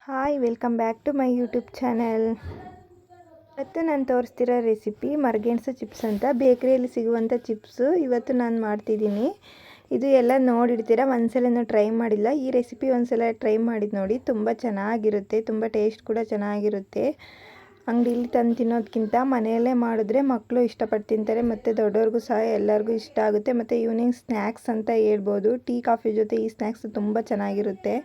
Hi, welcome back to my YouTube channel. ಇವತ್ತು ನಾನು ತೋರಿಸ್ತಿರೋ recipe ಮರಗೆಣಸು chips ಅಂತ. ಬೇಕರಿಯಲ್ಲಿ ಸಿಗುವಂಥ ಚಿಪ್ಸು ಇವತ್ತು ನಾನು ಮಾಡ್ತಿದ್ದೀನಿ. ಇದು ಎಲ್ಲ ನೋಡಿರ್ತೀರ, ಒಂದ್ಸಲನೂ ಟ್ರೈ ಮಾಡಿಲ್ಲ. ಈ ರೆಸಿಪಿ ಒಂದ್ಸಲ ಟ್ರೈ ಮಾಡಿದ್ದು ನೋಡಿ, ತುಂಬ ಚೆನ್ನಾಗಿರುತ್ತೆ, ತುಂಬ ಟೇಸ್ಟ್ ಕೂಡ ಚೆನ್ನಾಗಿರುತ್ತೆ. ಅಂಗಡಿಯಲ್ಲಿ ತಂದು ತಿನ್ನೋದಕ್ಕಿಂತ ಮನೆಯಲ್ಲೇ ಮಾಡಿದ್ರೆ ಮಕ್ಕಳು ಇಷ್ಟಪಟ್ಟು ತಿಂತಾರೆ, ಮತ್ತು ದೊಡ್ಡವ್ರಿಗೂ ಸಹ ಎಲ್ಲರಿಗೂ ಇಷ್ಟ ಆಗುತ್ತೆ. ಮತ್ತು ಈವ್ನಿಂಗ್ ಸ್ನ್ಯಾಕ್ಸ್ ಅಂತ ಹೇಳ್ಬೋದು. ಟೀ ಕಾಫಿ ಜೊತೆ ಈ ಸ್ನ್ಯಾಕ್ಸ್ ತುಂಬ ಚೆನ್ನಾಗಿರುತ್ತೆ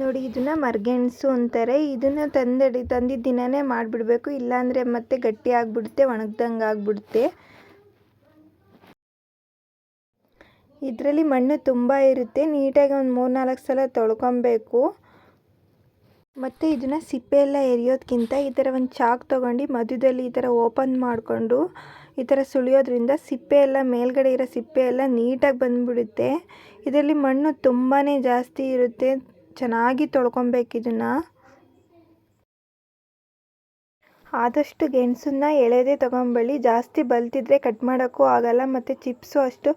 ನೋಡಿ. ಇದನ್ನು ಮರಗೆಣಸು ಅಂತಾರೆ. ಇದನ್ನು ತಂದಿದ್ದ ದಿನವೇ ಮಾಡಿಬಿಡ್ಬೇಕು, ಇಲ್ಲಾಂದರೆ ಮತ್ತೆ ಗಟ್ಟಿ ಆಗಿಬಿಡುತ್ತೆ, ಒಣಗ್ದಂಗೆ ಆಗಿಬಿಡುತ್ತೆ. ಇದರಲ್ಲಿ ಮಣ್ಣು ತುಂಬ ಇರುತ್ತೆ. ನೀಟಾಗಿ ಒಂದು 3-4 ಸಲ ತೊಳ್ಕೊಬೇಕು. ಮತ್ತು ಇದನ್ನು ಸಿಪ್ಪೆ ಎಲ್ಲ ಎರಿಯೋದಕ್ಕಿಂತ ಈ ಥರ ಒಂದು ಚಾಕು ತೊಗೊಂಡು ಮಧ್ಯದಲ್ಲಿ ಈ ಥರ ಓಪನ್ ಮಾಡಿಕೊಂಡು ಈ ಥರ ಸುಳಿಯೋದ್ರಿಂದ ಸಿಪ್ಪೆ ಎಲ್ಲ ಮೇಲ್ಗಡೆ ಇರೋ ಸಿಪ್ಪೆ ಎಲ್ಲ ನೀಟಾಗಿ ಬಂದುಬಿಡುತ್ತೆ. ಇದರಲ್ಲಿ ಮಣ್ಣು ತುಂಬಾ ಜಾಸ್ತಿ ಇರುತ್ತೆ, ಚೆನ್ನಾಗಿ ತೊಳ್ಕೊಬೇಕು. ಇದನ್ನು ಆದಷ್ಟು ಗೆಣಸನ್ನ ಎಳೆದೇ ತೊಗೊಂಬಳ್ಳಿ. ಜಾಸ್ತಿ ಬಲ್ತಿದ್ರೆ ಕಟ್ ಮಾಡೋಕ್ಕೂ ಆಗಲ್ಲ, ಮತ್ತು ಚಿಪ್ಸು ಅಷ್ಟು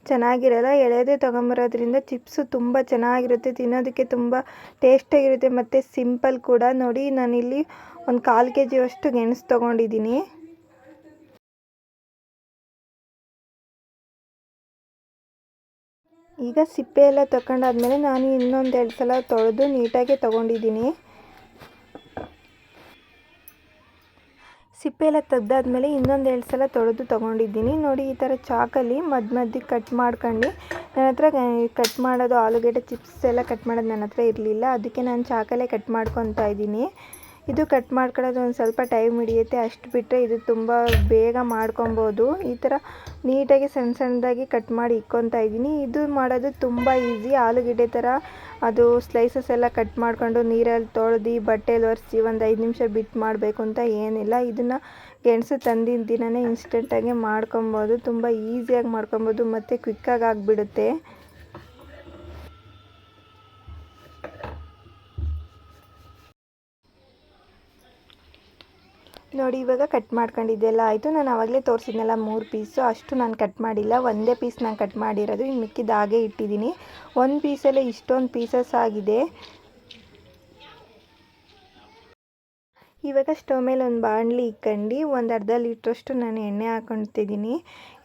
ಚೆನ್ನಾಗಿರಲ್ಲ. ಎಳೆದೇ ತೊಗೊಂಬರೋದ್ರಿಂದ ಚಿಪ್ಸು ತುಂಬ ಚೆನ್ನಾಗಿರುತ್ತೆ, ತಿನ್ನೋದಕ್ಕೆ ತುಂಬ ಟೇಸ್ಟಾಗಿರುತ್ತೆ, ಮತ್ತು ಸಿಂಪಲ್ ಕೂಡ. ನೋಡಿ, ನಾನಿಲ್ಲಿ ಒಂದು 1/4 kg ಅಷ್ಟು ಗೆಣಸು ತೊಗೊಂಡಿದ್ದೀನಿ. ಈಗ ಸಿಪ್ಪೆ ಎಲ್ಲ ತಗೊಂಡಾದ್ಮೇಲೆ ನಾನು ಇನ್ನೊಂದು 2 ಸಲ ತೊಳೆದು ನೀಟಾಗಿ ತೊಗೊಂಡಿದ್ದೀನಿ. ಸಿಪ್ಪೆ ಎಲ್ಲ ತೆಗ್ದಾದ್ಮೇಲೆ ಇನ್ನೊಂದು 2 ಸಲ ತೊಳೆದು ತೊಗೊಂಡಿದ್ದೀನಿ. ನೋಡಿ, ಈ ಥರ ಚಾಕಲ್ಲಿ ಮಧ್ಯಕ್ಕೆ ಕಟ್ ಮಾಡ್ಕೊಂಡು, ನನ್ನ ಹತ್ರ ಕಟ್ ಮಾಡೋದು ಆಲೂಗಡ್ಡೆ ಚಿಪ್ಸ್ ಎಲ್ಲ ಕಟ್ ಮಾಡೋದು ನನ್ನ ಹತ್ರ ಇರಲಿಲ್ಲ, ಅದಕ್ಕೆ ನಾನು ಚಾಕಲ್ಲೇ ಕಟ್ ಮಾಡ್ಕೊತಾ ಇದ್ದೀನಿ. ಇದು ಕಟ್ ಮಾಡ್ಕೊಳ್ಳೋದು ಒಂದು ಸ್ವಲ್ಪ ಟೈಮ್ ಹಿಡಿಯುತ್ತೆ, ಅಷ್ಟು ಬಿಟ್ಟರೆ ಇದು ತುಂಬ ಬೇಗ ಮಾಡ್ಕೊಬೋದು. ಈ ಥರ ನೀಟಾಗಿ ಸಣ್ಣದಾಗಿ ಕಟ್ ಮಾಡಿ ಇಕ್ಕೊತಾ ಇದ್ದೀನಿ. ಇದು ಮಾಡೋದು ತುಂಬ ಈಸಿ. ಆಲೂಗಡ್ಡೆ ಥರ ಅದು ಸ್ಲೈಸಸ್ ಎಲ್ಲ ಕಟ್ ಮಾಡ್ಕೊಂಡು ನೀರಲ್ಲಿ ತೊಳೆದು ಬಟ್ಟೆಯಲ್ಲಿ ಒರೆಸಿ ಒಂದು 5 ನಿಮಿಷ ಬಿಟ್ಟು ಮಾಡಬೇಕು ಅಂತ ಏನಿಲ್ಲ. ಇದನ್ನು ಗೆಣಸು ತಂದಿದ್ದ ದಿನವೇ ಇನ್ಸ್ಟೆಂಟಾಗಿ ಮಾಡ್ಕೊಬೋದು, ತುಂಬ ಈಸಿಯಾಗಿ ಮಾಡ್ಕೊಬೋದು, ಮತ್ತು ಕ್ವಿಕ್ಕಾಗಿ ಆಗಿಬಿಡುತ್ತೆ. ನೋಡಿ, ಇವಾಗ ಕಟ್ ಮಾಡ್ಕೊಂಡಿದ್ದೆಲ್ಲ ಆಯಿತು. ನಾನು ಆವಾಗಲೇ ತೋರಿಸಿದ್ನಲ್ಲ 3 ಪೀಸು, ಅಷ್ಟು ನಾನು ಕಟ್ ಮಾಡಿಲ್ಲ, ಒಂದೇ ಪೀಸ್ ನಾನು ಕಟ್ ಮಾಡಿರೋದು. ಇನ್ನು ಮಿಕ್ಕಿದ ಹಾಗೆ ಇಟ್ಟಿದ್ದೀನಿ. ಒಂದು ಪೀಸಲ್ಲೇ ಇಷ್ಟೊಂದು ಪೀಸಸ್ ಆಗಿದೆ. ಇವಾಗ ಸ್ಟವ್ ಮೇಲೆ ಒಂದು ಬಾಣಲಿ ಇಟ್ಕೊಂಡು ಒಂದು ಅರ್ಧ ಲೀಟ್ರಷ್ಟು ನಾನು ಎಣ್ಣೆ ಹಾಕ್ಕೊತಿದ್ದೀನಿ.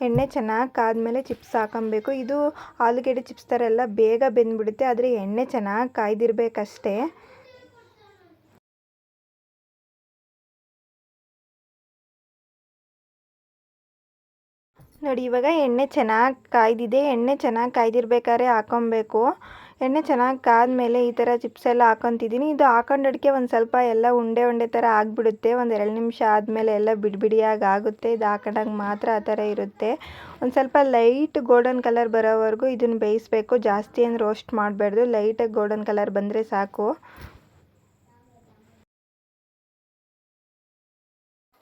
ಎಣ್ಣೆ ಚೆನ್ನಾಗಿ ಕಾದ್ಮೇಲೆ ಚಿಪ್ಸ್ ಹಾಕೊಬೇಕು. ಇದು ಆಲೂಗಡ್ಡೆ ಚಿಪ್ಸ್ ಥರ ಎಲ್ಲ ಬೇಗ ಬೆಂದ್ಬಿಡುತ್ತೆ, ಆದರೆ ಎಣ್ಣೆ ಚೆನ್ನಾಗಿ ಕಾಯ್ದಿರಬೇಕಷ್ಟೇ. ನೋಡಿ, ಇವಾಗ ಎಣ್ಣೆ ಚೆನ್ನಾಗಿ ಕಾಯ್ದಿದೆ. ಎಣ್ಣೆ ಚೆನ್ನಾಗಿ ಕಾಯ್ದಿರ್ಬೇಕಾದ್ರೆ ಹಾಕ್ಕೊಬೇಕು. ಎಣ್ಣೆ ಚೆನ್ನಾಗಿ ಕಾದ್ಮೇಲೆ ಈ ಥರ ಚಿಪ್ಸ್ ಎಲ್ಲ ಹಾಕ್ಕೊತಿದ್ದೀನಿ. ಇದು ಹಾಕೊಂಡೋದಕ್ಕೆ ಒಂದು ಸ್ವಲ್ಪ ಎಲ್ಲ ಉಂಡೆ ಥರ ಆಗಿಬಿಡುತ್ತೆ. ಒಂದು 2 ನಿಮಿಷ ಆದಮೇಲೆ ಎಲ್ಲ ಬಿಡಿಯಾಗಿ ಆಗುತ್ತೆ. ಇದು ಹಾಕೊಂಡಾಗ ಮಾತ್ರ ಆ ಥರ ಇರುತ್ತೆ. ಒಂದು ಸ್ವಲ್ಪ ಲೈಟ್ ಗೋಲ್ಡನ್ ಕಲರ್ ಬರೋವರೆಗೂ ಇದನ್ನು ಬೇಯಿಸಬೇಕು. ಜಾಸ್ತಿ ಏನು ರೋಸ್ಟ್ ಮಾಡಬಾರ್ದು, ಲೈಟಾಗಿ ಗೋಲ್ಡನ್ ಕಲರ್ ಬಂದರೆ ಸಾಕು.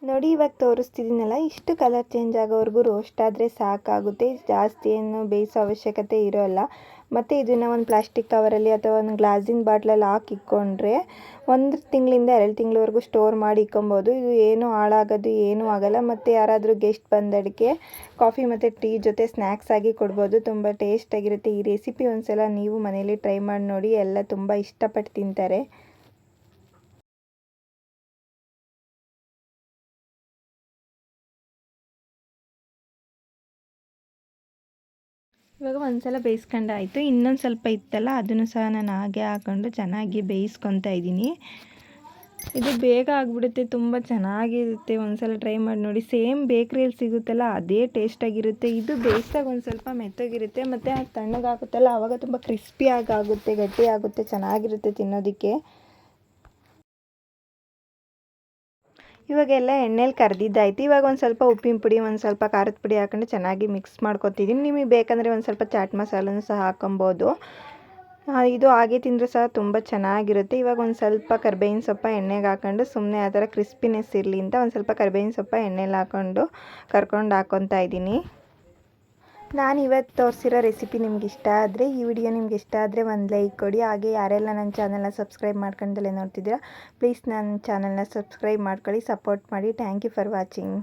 ನೋಡಿ, ಇವಾಗ ತೋರಿಸ್ತಿದ್ದೀನಲ್ಲ, ಇಷ್ಟು ಕಲರ್ ಚೇಂಜ್ ಆಗೋವರೆಗೂ ರೋಸ್ಟ್ ಆದರೆ ಸಾಕಾಗುತ್ತೆ. ಜಾಸ್ತಿ ಏನು ಬೇಯಿಸೋ ಅವಶ್ಯಕತೆ ಇರೋಲ್ಲ. ಮತ್ತು ಇದನ್ನು ಒಂದು ಪ್ಲಾಸ್ಟಿಕ್ ಕವರಲ್ಲಿ ಅಥವಾ ಒಂದು ಗ್ಲಾಸಿನ ಬಾಟ್ಲಲ್ಲಿ ಹಾಕಿ ಇಟ್ಕೊಂಡ್ರೆ 1 ತಿಂಗಳಿಂದ 2 ತಿಂಗಳವರೆಗೂ ಸ್ಟೋರ್ ಮಾಡಿ ಇಟ್ಕೊಬೋದು. ಇದು ಏನೂ ಹಾಳಾಗೋದು ಏನೂ ಆಗೋಲ್ಲ. ಮತ್ತು ಯಾರಾದರೂ ಗೆಸ್ಟ್ ಬಂದಡಿಕೆ ಕಾಫಿ ಮತ್ತು ಟೀ ಜೊತೆ ಸ್ನ್ಯಾಕ್ಸ್ ಆಗಿ ಕೊಡ್ಬೋದು. ತುಂಬ ಟೇಸ್ಟಾಗಿರುತ್ತೆ. ಈ ರೆಸಿಪಿ ಒಂದು ಸಲ ನೀವು ಮನೇಲಿ ಟ್ರೈ ಮಾಡಿ ನೋಡಿ, ಎಲ್ಲ ತುಂಬ ಇಷ್ಟಪಟ್ಟು ತಿಂತಾರೆ. ಇವಾಗ ಒಂದು ಸಲ ಬೇಯಿಸ್ಕೊಂಡಾಯಿತು. ಇನ್ನೊಂದು ಸ್ವಲ್ಪ ಇತ್ತಲ್ಲ, ಅದನ್ನು ಸಹ ನಾನು ಹಾಗೆ ಹಾಕ್ಕೊಂಡು ಚೆನ್ನಾಗಿ ಬೇಯಿಸ್ಕೊತಾ ಇದ್ದೀನಿ. ಇದು ಬೇಗ ಆಗಿಬಿಡುತ್ತೆ, ತುಂಬ ಚೆನ್ನಾಗಿರುತ್ತೆ. ಒಂದು ಸಲ ಟ್ರೈ ಮಾಡಿ ನೋಡಿ. ಸೇಮ್ ಬೇಕ್ರಿಯಲ್ಲಿ ಸಿಗುತ್ತಲ್ಲ ಅದೇ ಟೇಸ್ಟಾಗಿರುತ್ತೆ. ಇದು ಬೇಯಿಸಿದಾಗ ಒಂದು ಸ್ವಲ್ಪ ಮೆತ್ತಗಿರುತ್ತೆ, ಮತ್ತು ತಣ್ಣಗಾಗುತ್ತಲ್ಲ ಆವಾಗ ತುಂಬ ಕ್ರಿಸ್ಪಿಯಾಗಿ ಆಗುತ್ತೆ, ಗಟ್ಟಿ ಆಗುತ್ತೆ, ಚೆನ್ನಾಗಿರುತ್ತೆ ತಿನ್ನೋದಕ್ಕೆ. ಇವಾಗೆಲ್ಲ ಎಣ್ಣೆಲಿ ಕರೆದಿದ್ದಾಯ್ತು. ಇವಾಗ ಒಂದು ಸ್ವಲ್ಪ ಉಪ್ಪಿನ ಪುಡಿ, ಒಂದು ಸ್ವಲ್ಪ ಖಾರದ ಪುಡಿ ಹಾಕ್ಕೊಂಡು ಚೆನ್ನಾಗಿ ಮಿಕ್ಸ್ ಮಾಡ್ಕೊತಿದ್ದೀನಿ. ನಿಮಗೆ ಬೇಕಂದರೆ ಒಂದು ಸ್ವಲ್ಪ ಚಾಟ್ ಮಸಾಲನೂ ಸಹ ಹಾಕ್ಕೊಬೋದು. ಇದು ಹಾಗೆ ತಿಂದರೂ ಸಹ ತುಂಬ ಚೆನ್ನಾಗಿರುತ್ತೆ. ಇವಾಗ ಒಂದು ಸ್ವಲ್ಪ ಕರಿಬೇವಿನ ಸೊಪ್ಪು ಎಣ್ಣೆಗೆ ಹಾಕ್ಕೊಂಡು ಸುಮ್ಮನೆ ಆ ಥರ ಕ್ರಿಸ್ಪಿನೆಸ್ ಇರಲಿ ಅಂತ ಒಂದು ಸ್ವಲ್ಪ ಕರಿಬೇವಿನ ಸೊಪ್ಪು ಎಣ್ಣೆಲಿ ಹಾಕ್ಕೊಂಡು ಹಾಕ್ಕೊತಾ ಇದ್ದೀನಿ. ನಾನು ಇವತ್ತು ತೋರಿಸಿರೋ ರೆಸಿಪಿ ನಿಮ್ಗೆ ಇಷ್ಟ ಆದರೆ, ಈ ವಿಡಿಯೋ ನಿಮ್ಗೆ ಇಷ್ಟ ಆದರೆ ಒಂದು ಲೈಕ್ ಕೊಡಿ. ಹಾಗೆ ಯಾರೆಲ್ಲ ನನ್ನ ಚಾನಲ್ನ ಸಬ್ಸ್ಕ್ರೈಬ್ ಮಾಡ್ಕೊಂಡಲ್ಲೇ ನೋಡ್ತಿದ್ದೀರಾ, ಪ್ಲೀಸ್ ನನ್ನ ಚಾನಲ್ನ ಸಬ್ಸ್ಕ್ರೈಬ್ ಮಾಡ್ಕೊಳ್ಳಿ, ಸಪೋರ್ಟ್ ಮಾಡಿ. Thank you for watching.